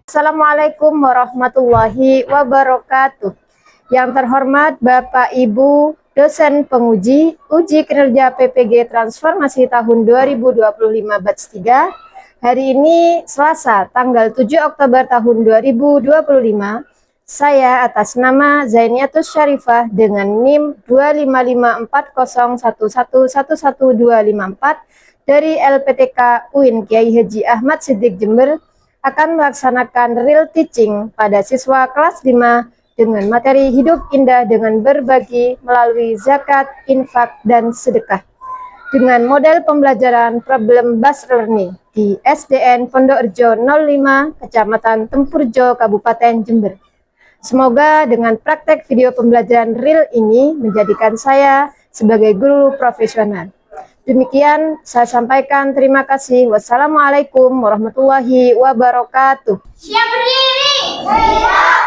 Assalamualaikum warahmatullahi wabarakatuh. Yang terhormat Bapak Ibu dosen penguji uji kinerja PPG Transformasi tahun 2025 batch 3. Hari ini Selasa tanggal 7 Oktober tahun 2025. Saya atas nama Zainiatus Syarifah dengan NIM 2554011111254 dari LPTK UIN Kiai Haji Ahmad Siddiq Jember akan melaksanakan real teaching pada siswa kelas 5 dengan materi hidup indah dengan berbagi melalui zakat, infak, dan sedekah dengan model pembelajaran problem based learning di SDN Pondok Rejo 05, Kecamatan Tempurjo, Kabupaten Jember. Semoga dengan praktek video pembelajaran real ini menjadikan saya sebagai guru profesional. Demikian saya sampaikan, terima kasih. Wassalamualaikum warahmatullahi wabarakatuh. Siap berdiri. Siap.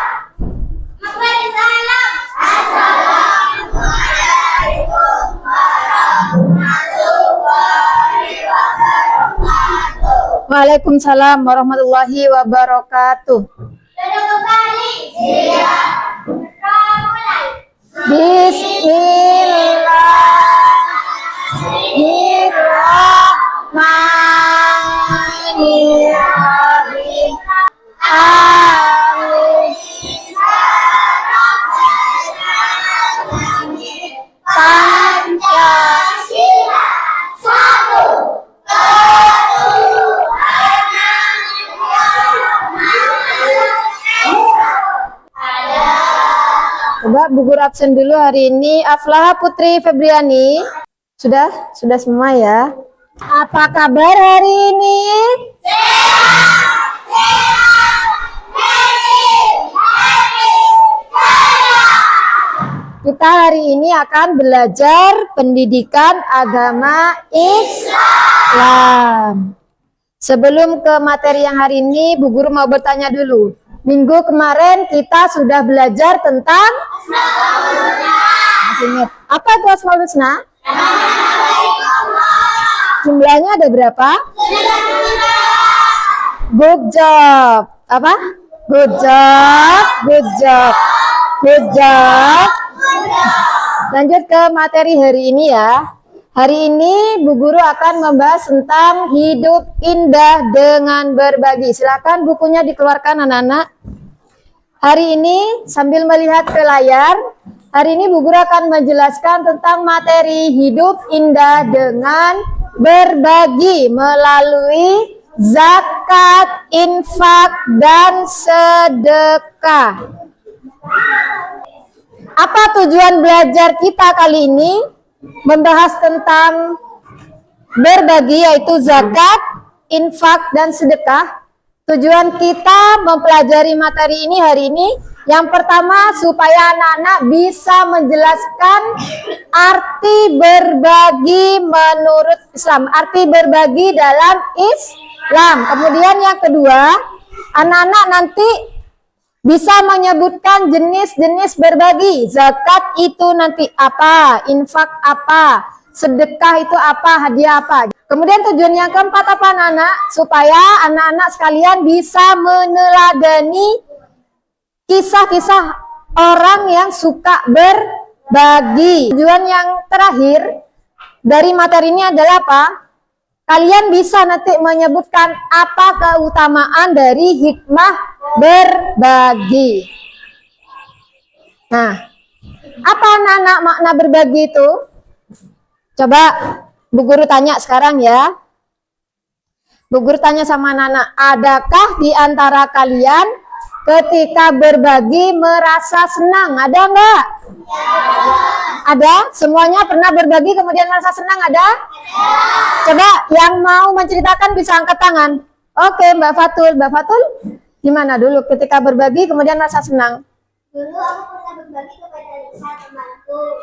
Memberi salam. Assalamualaikum warahmatullahi wabarakatuh. Waalaikumsalam warahmatullahi wabarakatuh. Duduk kembali. Siap. Mulai. Bismillahirrahmanirrahim. Amin. Pancasila. Satu. Coba Bu Guru absen dulu hari ini. Aflaha Putri Febriani. Sudah semua ya. Apa kabar hari ini? Kita hari ini akan belajar pendidikan agama Islam. Sebelum ke materi yang hari ini, Bu Guru mau bertanya dulu. Minggu kemarin kita sudah belajar tentang Masih ingat. Apa itu Asmaul Husna? Jumlahnya ada berapa? Good job. Apa? Good job. Good job. Good job. Lanjut ke materi hari ini ya. Hari ini Bu Guru akan membahas tentang hidup indah dengan berbagi. Silakan bukunya dikeluarkan anak-anak. Hari ini sambil melihat ke layar, hari ini Bu Guru akan menjelaskan tentang materi hidup indah dengan berbagi melalui zakat, infak, dan sedekah. Apa tujuan belajar kita kali ini? Membahas tentang berbagi, yaitu zakat, infak, dan sedekah. Tujuan kita mempelajari materi ini hari ini, yang pertama supaya anak-anak bisa menjelaskan arti berbagi menurut Islam, arti berbagi dalam Islam. Kemudian yang kedua, anak-anak nanti bisa menyebutkan jenis-jenis berbagi. Zakat itu nanti apa, infak apa, sedekah itu apa, hadiah apa. Kemudian tujuan yang keempat apa anak-anak? Supaya anak-anak sekalian bisa meneladani kisah-kisah orang yang suka berbagi. Tujuan yang terakhir dari materi ini adalah apa? Kalian bisa nanti menyebutkan apa keutamaan dari hikmah berbagi. Nah, apa anak-anak makna berbagi itu? Coba Bu Guru tanya sekarang ya. Bu Guru tanya sama anak-anak, adakah di antara kalian ketika berbagi merasa senang? Ada enggak? Ada? Semuanya pernah berbagi kemudian merasa senang? Ada? Coba yang mau menceritakan bisa angkat tangan. Oke, Mbak Fatul. Mbak Fatul, gimana dulu ketika berbagi kemudian merasa senang? Dulu aku pernah berbagi kepada Lisa temanku,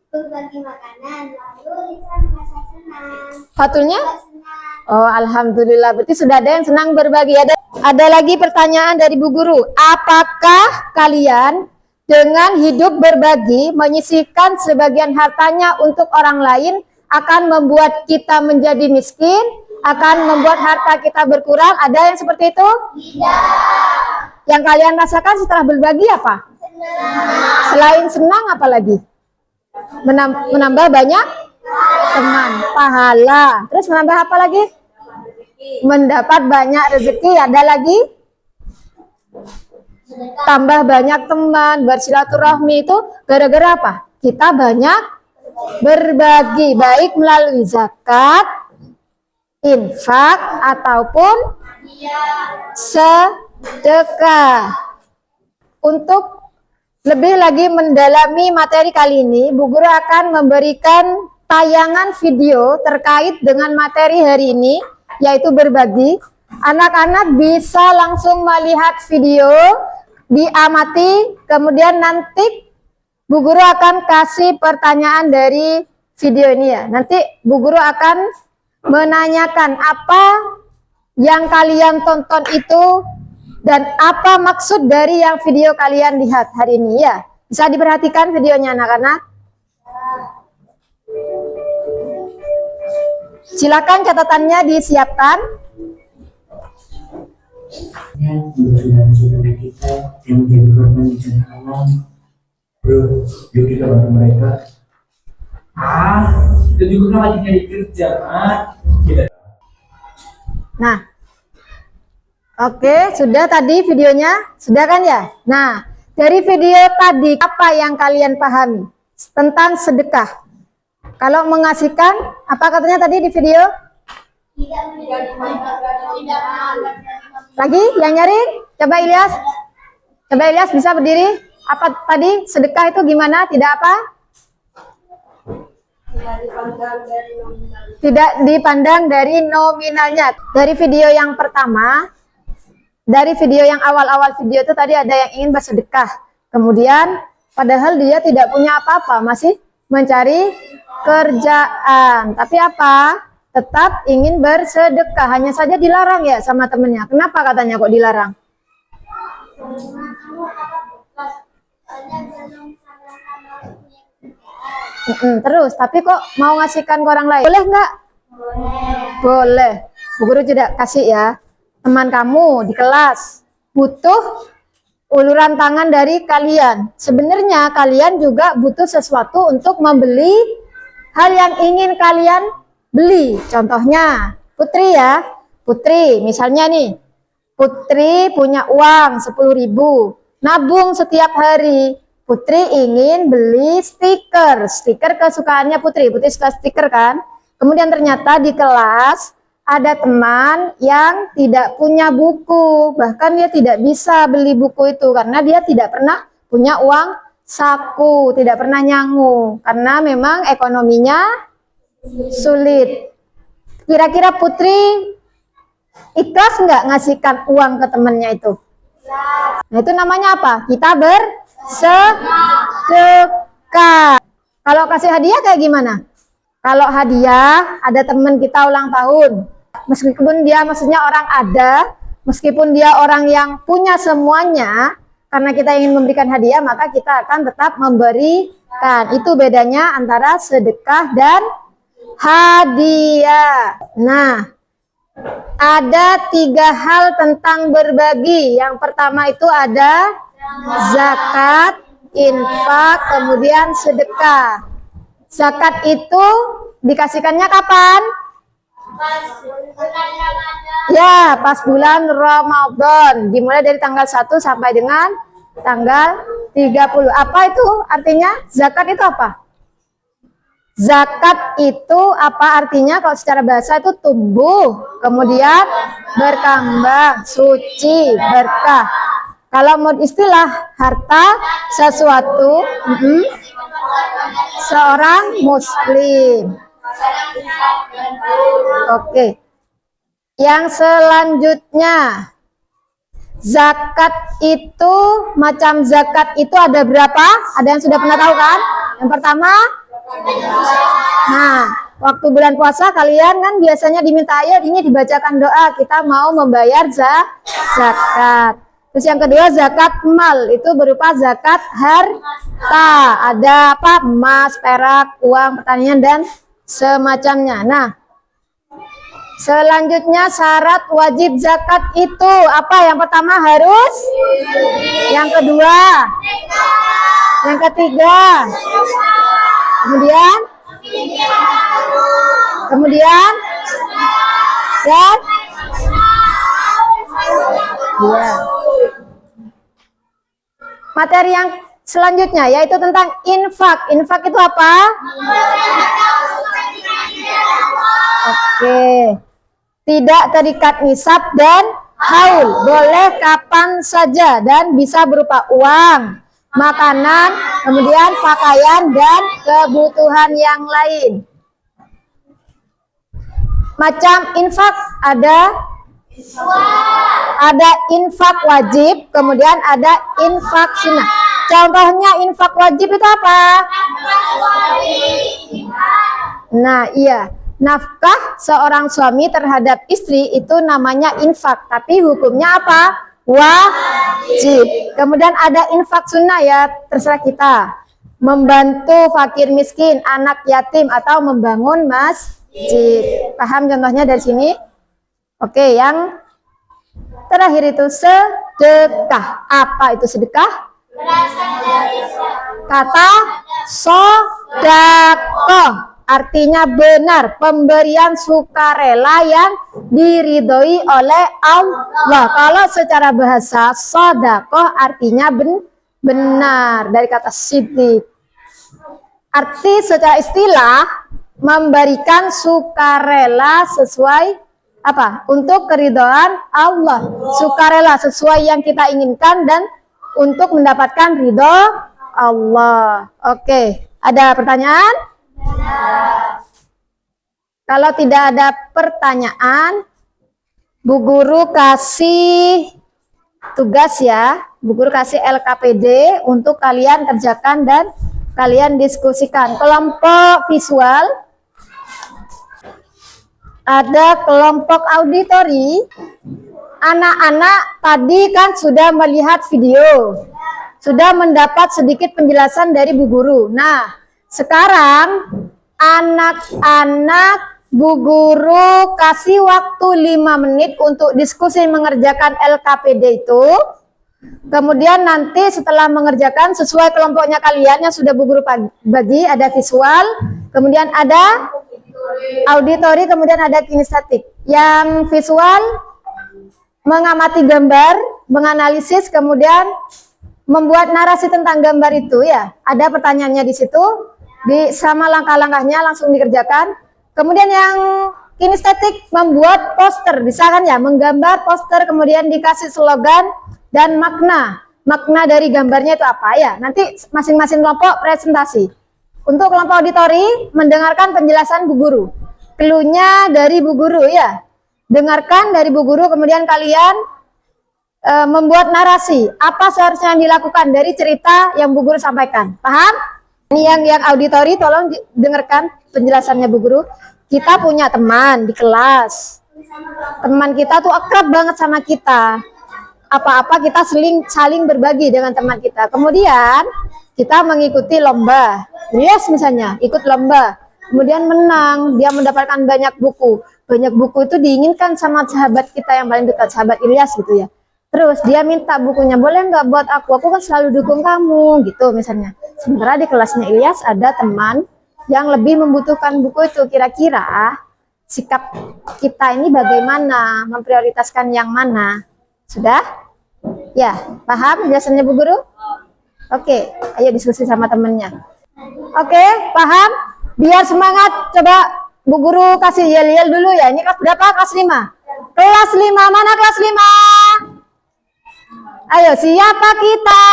berbagi makanan, lalu Lisa merasa senang. Fatulnya? Senang. Oh, alhamdulillah. Berarti sudah ada yang senang berbagi. Ada lagi pertanyaan dari Bu Guru. Apakah kalian dengan hidup berbagi menyisihkan sebagian hartanya untuk orang lain akan membuat kita menjadi miskin akan membuat harta kita berkurang? Ada yang seperti itu? Yang kalian rasakan setelah berbagi apa? Selain senang apa lagi? Menambah banyak teman, pahala. Terus menambah apa lagi? Mendapat banyak rezeki. Ada lagi? Tambah banyak teman, bersilaturahmi. Itu gara-gara apa? Kita banyak berbagi, baik melalui zakat, infak, ataupun sedekah. Untuk lebih lagi mendalami materi kali ini, Bu Guru akan memberikan tayangan video terkait dengan materi hari ini, yaitu berbagi. Anak-anak bisa langsung melihat video, diamati, kemudian nanti Bu Guru akan kasih pertanyaan dari video ini ya. Nanti Bu Guru akan menanyakan apa yang kalian tonton itu dan apa maksud dari yang video kalian lihat hari ini ya. Bisa diperhatikan videonya anak-anak. Silakan catatannya disiapkan. Saudara kita yang menjadi korban bencana alam, bro, yuk kita bantu mereka. Kita juga kan lagi nyari kerja, Nah, oke, sudah tadi videonya, sudah kan ya? Nah, dari video tadi apa yang kalian pahami tentang sedekah? Kalau mengasihkan, apa katanya tadi di video? Lagi yang nyari? Coba Ilyas. Coba Ilyas bisa berdiri. Apa tadi sedekah itu gimana? Tidak apa? Tidak dipandang dari nominalnya. Dari video yang pertama, dari video yang awal-awal video itu tadi ada yang ingin bersedekah. Kemudian padahal dia tidak punya apa-apa, masih mencari kerjaan. Tapi apa? Tetap ingin bersedekah, hanya saja dilarang ya sama temennya. Kenapa katanya kok dilarang? Terus, tapi kok mau ngasihkan ke orang lain? Boleh nggak? Boleh. Bu Guru tidak kasih ya. Teman kamu di kelas butuh uluran tangan dari kalian. Sebenarnya kalian juga butuh sesuatu untuk membeli hal yang ingin kalian beli. Contohnya Putri ya, Putri misalnya nih, Putri punya uang 10.000, nabung setiap hari. Putri ingin beli stiker kesukaannya Putri. Putri suka stiker kan? Kemudian ternyata di kelas ada teman yang tidak punya buku, bahkan dia tidak bisa beli buku itu karena dia tidak pernah punya uang saku, tidak pernah nyangu karena memang ekonominya sulit. Kira-kira Putri ikhlas nggak ngasihkan uang ke temannya itu? Nah, itu namanya apa? Kita bersedekah. Kalau kasih hadiah kayak gimana? Kalau hadiah, ada teman kita ulang tahun, meskipun dia maksudnya orang ada, meskipun dia orang yang punya semuanya, karena kita ingin memberikan hadiah, maka kita akan tetap memberikan. Itu bedanya antara sedekah dan hadiah. Nah, ada 3 hal tentang berbagi. Yang pertama itu ada zakat, infak, kemudian sedekah. Zakat itu dikasihkannya kapan? Ya, pas bulan Ramadan. Dimulai dari tanggal 1 sampai dengan tanggal 30. Apa itu artinya? Zakat itu apa? Zakat itu apa artinya? Kalau secara bahasa itu tumbuh, kemudian berkembang, suci, berkah. Kalau mau istilah harta sesuatu seorang muslim. Oke. Yang selanjutnya, zakat itu, macam zakat itu ada berapa? Ada yang sudah pernah tahu kan? Yang pertama, nah, waktu bulan puasa kalian kan biasanya diminta ayo ini dibacakan doa, kita mau membayar zakat. Terus yang kedua zakat mal, itu berupa zakat harta. Ada apa? Emas, perak, uang, pertanian dan semacamnya. Nah, Selanjutnya syarat wajib zakat itu apa? Yang pertama harus, yang kedua, yang ketiga, kemudian, dan ya. Materi yang selanjutnya yaitu tentang infak. Infak itu apa? Oke. Tidak terikat nisab dan haul. Boleh kapan saja dan bisa berupa uang, makanan, kemudian pakaian dan kebutuhan yang lain. Macam infak ada infak wajib, kemudian ada infak sunnah. Contohnya infak wajib itu apa? Nah, iya. Nafkah seorang suami terhadap istri itu namanya infak, tapi hukumnya apa? Wajib. Kemudian ada infak sunnah ya, terserah kita. Membantu fakir miskin, anak yatim, atau membangun masjid. Paham contohnya dari sini? Oke, yang terakhir itu sedekah. Apa itu sedekah? Kata sodako. Artinya benar, pemberian sukarela yang diridhoi oleh Allah. Kalau secara bahasa sodakoh artinya benar, dari kata siddiq. Arti secara istilah memberikan sukarela sesuai apa? Untuk keridhaan Allah. Sukarela sesuai yang kita inginkan dan untuk mendapatkan ridho Allah. Oke, ada pertanyaan? Kalau tidak ada pertanyaan, Bu Guru kasih tugas ya. Bu Guru kasih LKPD untuk kalian kerjakan dan kalian diskusikan. Kelompok visual, ada kelompok auditori. Anak-anak tadi kan sudah melihat video, sudah mendapat sedikit penjelasan dari Bu Guru. Nah, sekarang anak-anak Bu Guru kasih waktu 5 menit untuk diskusi mengerjakan LKPD itu. Kemudian nanti setelah mengerjakan sesuai kelompoknya kalian yang sudah Bu Guru bagi, ada visual, kemudian ada auditori, kemudian ada kinestetik. Yang visual mengamati gambar, menganalisis, kemudian membuat narasi tentang gambar itu ya. Ada pertanyaannya di situ. Sama langkah-langkahnya langsung dikerjakan. Kemudian yang kinestetik membuat poster, bisa kan ya, menggambar poster, kemudian dikasih slogan dan makna dari gambarnya itu apa ya. Nanti masing-masing kelompok presentasi. Untuk kelompok auditori mendengarkan penjelasan Bu Guru, cluenya dari Bu Guru ya, dengarkan dari Bu Guru, kemudian kalian membuat narasi apa seharusnya yang dilakukan dari cerita yang Bu Guru sampaikan. Paham? Ini yang auditori tolong dengarkan penjelasannya Bu Guru. Kita punya teman di kelas. Teman kita tuh akrab banget sama kita. Apa-apa kita saling berbagi dengan teman kita. Kemudian kita mengikuti lomba. Yes, misalnya ikut lomba. Kemudian menang, dia mendapatkan banyak buku. Banyak buku itu diinginkan sama sahabat kita yang paling dekat, sahabat Ilyas gitu ya. Terus dia minta bukunya, boleh nggak buat aku kan selalu dukung kamu gitu misalnya. Sementara di kelasnya Ilyas ada teman yang lebih membutuhkan buku itu. Kira-kira sikap kita ini bagaimana, memprioritaskan yang mana? Sudah? Ya, paham penjelasannya Bu Guru? Oke, ayo diskusi sama temennya. Oke, paham? Biar semangat, coba Bu Guru kasih yel-yel dulu ya. Ini kelas berapa? Kelas 5. Kelas 5, mana kelas 5? Ayo, siapa kita?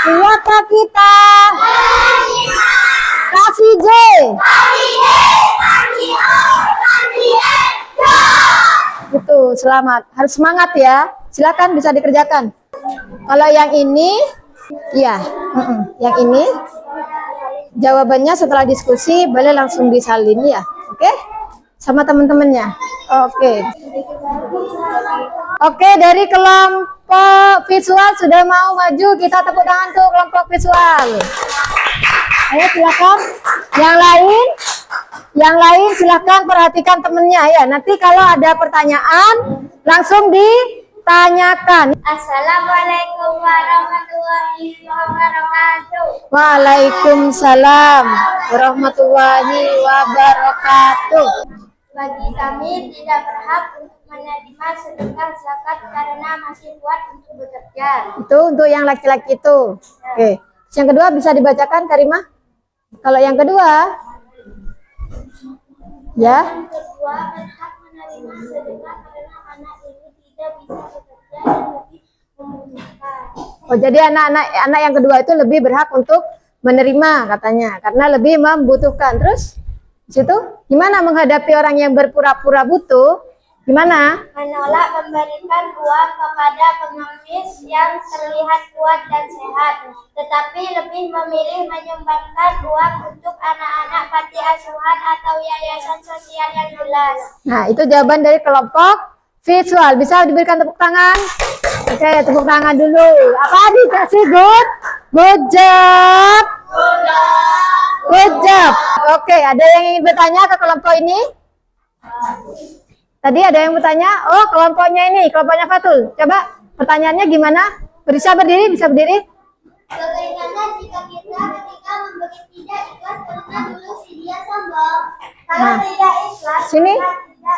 Siapa kita? Kasih J. Itu, selamat. Harus semangat ya. Silakan bisa dikerjakan. Kalau yang ini, ya, yang ini jawabannya setelah diskusi boleh langsung disalin ya. Oke? Sama teman-temannya. Oke. Oke, dari kelompok visual sudah mau maju, kita tepuk tangan tuh kelompok visual. Ayo silakan. Yang lain, Yang lain silahkan perhatikan temennya ya. Nanti kalau ada pertanyaan langsung ditanyakan. Assalamualaikum warahmatullahi wabarakatuh. Waalaikumsalam warahmatullahi wabarakatuh. Bagi kami tidak berhak untuk menerima sedekah zakat karena masih kuat untuk bekerja. Itu untuk yang laki-laki itu. Oke. Yang kedua bisa dibacakan Karimah? Kalau yang kedua ya. Yang kedua, berhak menerima sedekah karena anak ini tidak bisa bekerja dan lebih membutuhkan. Oh, jadi anak yang kedua itu lebih berhak untuk menerima katanya karena lebih membutuhkan. Terus di situ gimana menghadapi orang yang berpura-pura butuh? Gimana? Menolak memberikan uang kepada pengemis yang terlihat kuat dan sehat, tetapi lebih memilih menyumbangkan uang untuk anak-anak panti asuhan atau yayasan sosial yang jelas. Nah, itu jawaban dari kelompok visual. Bisa diberikan tepuk tangan? Oke, tepuk tangan dulu. Apa dikasih good? Good job. Good job. Oke, ada yang ingin bertanya ke kelompok ini? Tadi ada yang bertanya, oh kelompoknya ini, kelompoknya Fatul. Coba pertanyaannya gimana? Bisa berdiri, bisa berdiri? Bagaimana jika kita ketika memberi tidak ikhlas karena dulu si dia sombong? Kalau tidak ikhlas, Sini. kita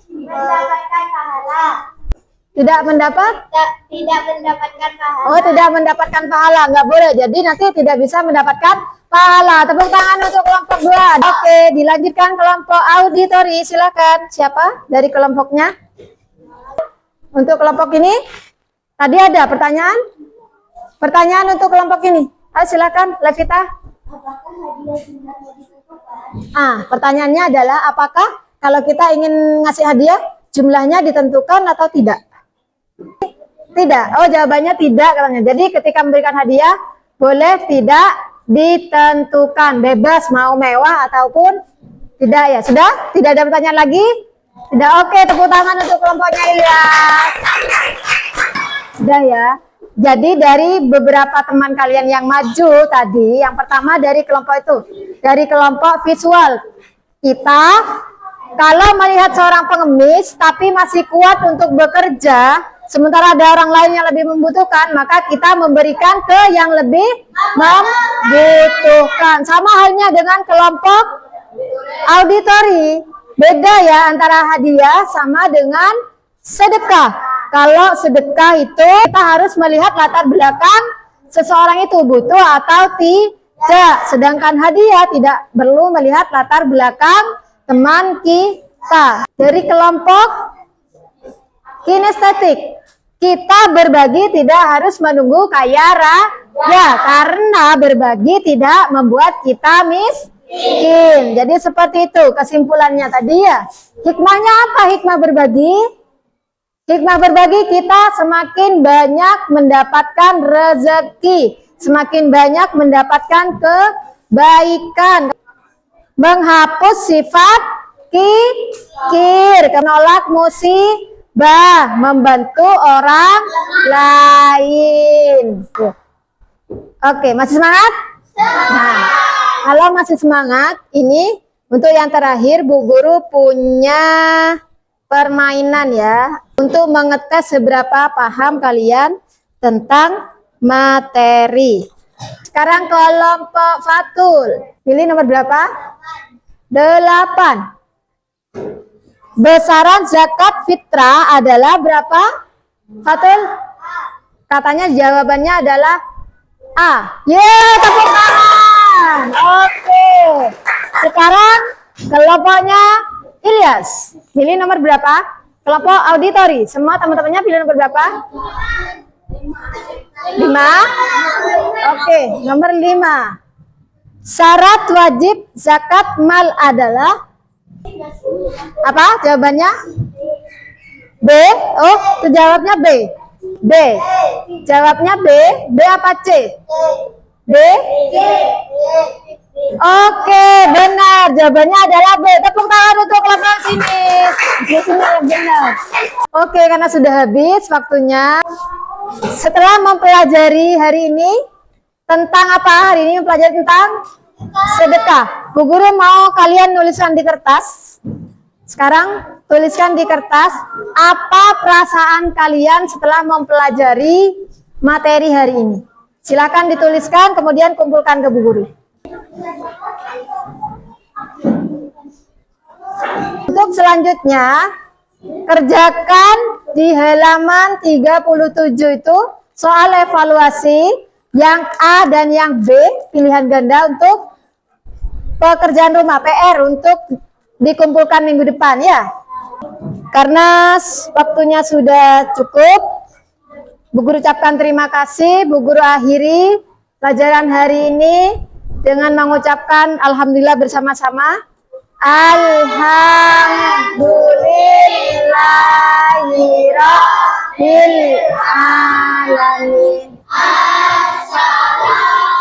tidak mendapatkan pahala. Tidak mendapat? Tidak mendapatkan pahala. Oh, tidak mendapatkan pahala. Nggak boleh. Jadi nanti tidak bisa mendapatkan pahala. Tepuk tangan untuk kelompok 2. Oke, dilanjutkan kelompok auditori. Silakan. Siapa dari kelompoknya? Untuk kelompok ini, tadi ada pertanyaan? Pertanyaan untuk kelompok ini. Ayo silakan, Levita. Apakah hadiah sudah ditentukan? Pertanyaannya adalah apakah kalau kita ingin ngasih hadiah, jumlahnya ditentukan atau tidak? Tidak. Oh, jawabannya tidak katanya. Jadi ketika memberikan hadiah, boleh tidak ditentukan, bebas mau mewah ataupun tidak ya. Sudah? Tidak ada pertanyaan lagi? Tidak. Oke, tepuk tangan untuk kelompoknya Ilyas. Sudah ya. Jadi dari beberapa teman kalian yang maju tadi, yang pertama dari kelompok itu, dari kelompok visual. Kita kalau melihat seorang pengemis tapi masih kuat untuk bekerja, sementara ada orang lain yang lebih membutuhkan, maka kita memberikan ke yang lebih membutuhkan. Sama halnya dengan kelompok auditori. Beda ya antara hadiah sama dengan sedekah. Kalau sedekah itu kita harus melihat latar belakang seseorang itu butuh atau tidak. Sedangkan hadiah tidak perlu melihat latar belakang teman kita. Dari kelompok kinestetik, kita berbagi tidak harus menunggu kaya raya, karena berbagi tidak membuat kita miskin. Jadi seperti itu kesimpulannya tadi ya. Hikmahnya apa hikmah berbagi? Hikmah berbagi, kita semakin banyak mendapatkan rezeki, semakin banyak mendapatkan kebaikan. Menghapus sifat kikir, menolak musibah, membantu orang lain. Oke, masih semangat? Nah, kalau masih semangat, ini untuk yang terakhir Bu Guru punya permainan ya, untuk mengetes seberapa paham kalian tentang materi. Sekarang kelompok Fatul. Pilih nomor berapa? 8. Besaran zakat fitrah adalah berapa? Fatul? Katanya jawabannya adalah A. Yeay, tepuk tangan. Oke. Sekarang kelompoknya Ilyas. Pilih nomor berapa? Kelompok auditori. Semua teman-temannya pilih nomor berapa? 5. Oke, nomor 5. Syarat wajib zakat mal adalah apa? Jawabannya B. Oh, itu jawabnya B. B. Jawabnya B. B apa C? B. Oke, benar. Jawabannya adalah B. Tepuk tangan untuk kelompok sini. Di sini yang benar. Oke, karena sudah habis waktunya. Setelah mempelajari hari ini tentang apa? Hari ini mempelajari tentang sedekah. Bu Guru mau kalian nuliskan di kertas. Sekarang tuliskan di kertas apa perasaan kalian setelah mempelajari materi hari ini. Silakan dituliskan, kemudian kumpulkan ke Bu Guru. Untuk selanjutnya, kerjakan di halaman 37 itu soal evaluasi yang A dan yang B, pilihan ganda untuk pekerjaan rumah PR untuk dikumpulkan minggu depan ya. Karena waktunya sudah cukup, Bu Guru ucapkan terima kasih. Bu Guru akhiri pelajaran hari ini dengan mengucapkan alhamdulillah bersama-sama. Alhamdulillahirabbil alamin. Assalamualaikum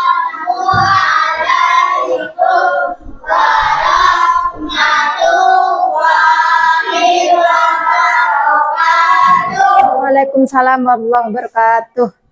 warahmatullahi wabarakatuh. Waalaikumsalam warahmatullahi wabarakatuh.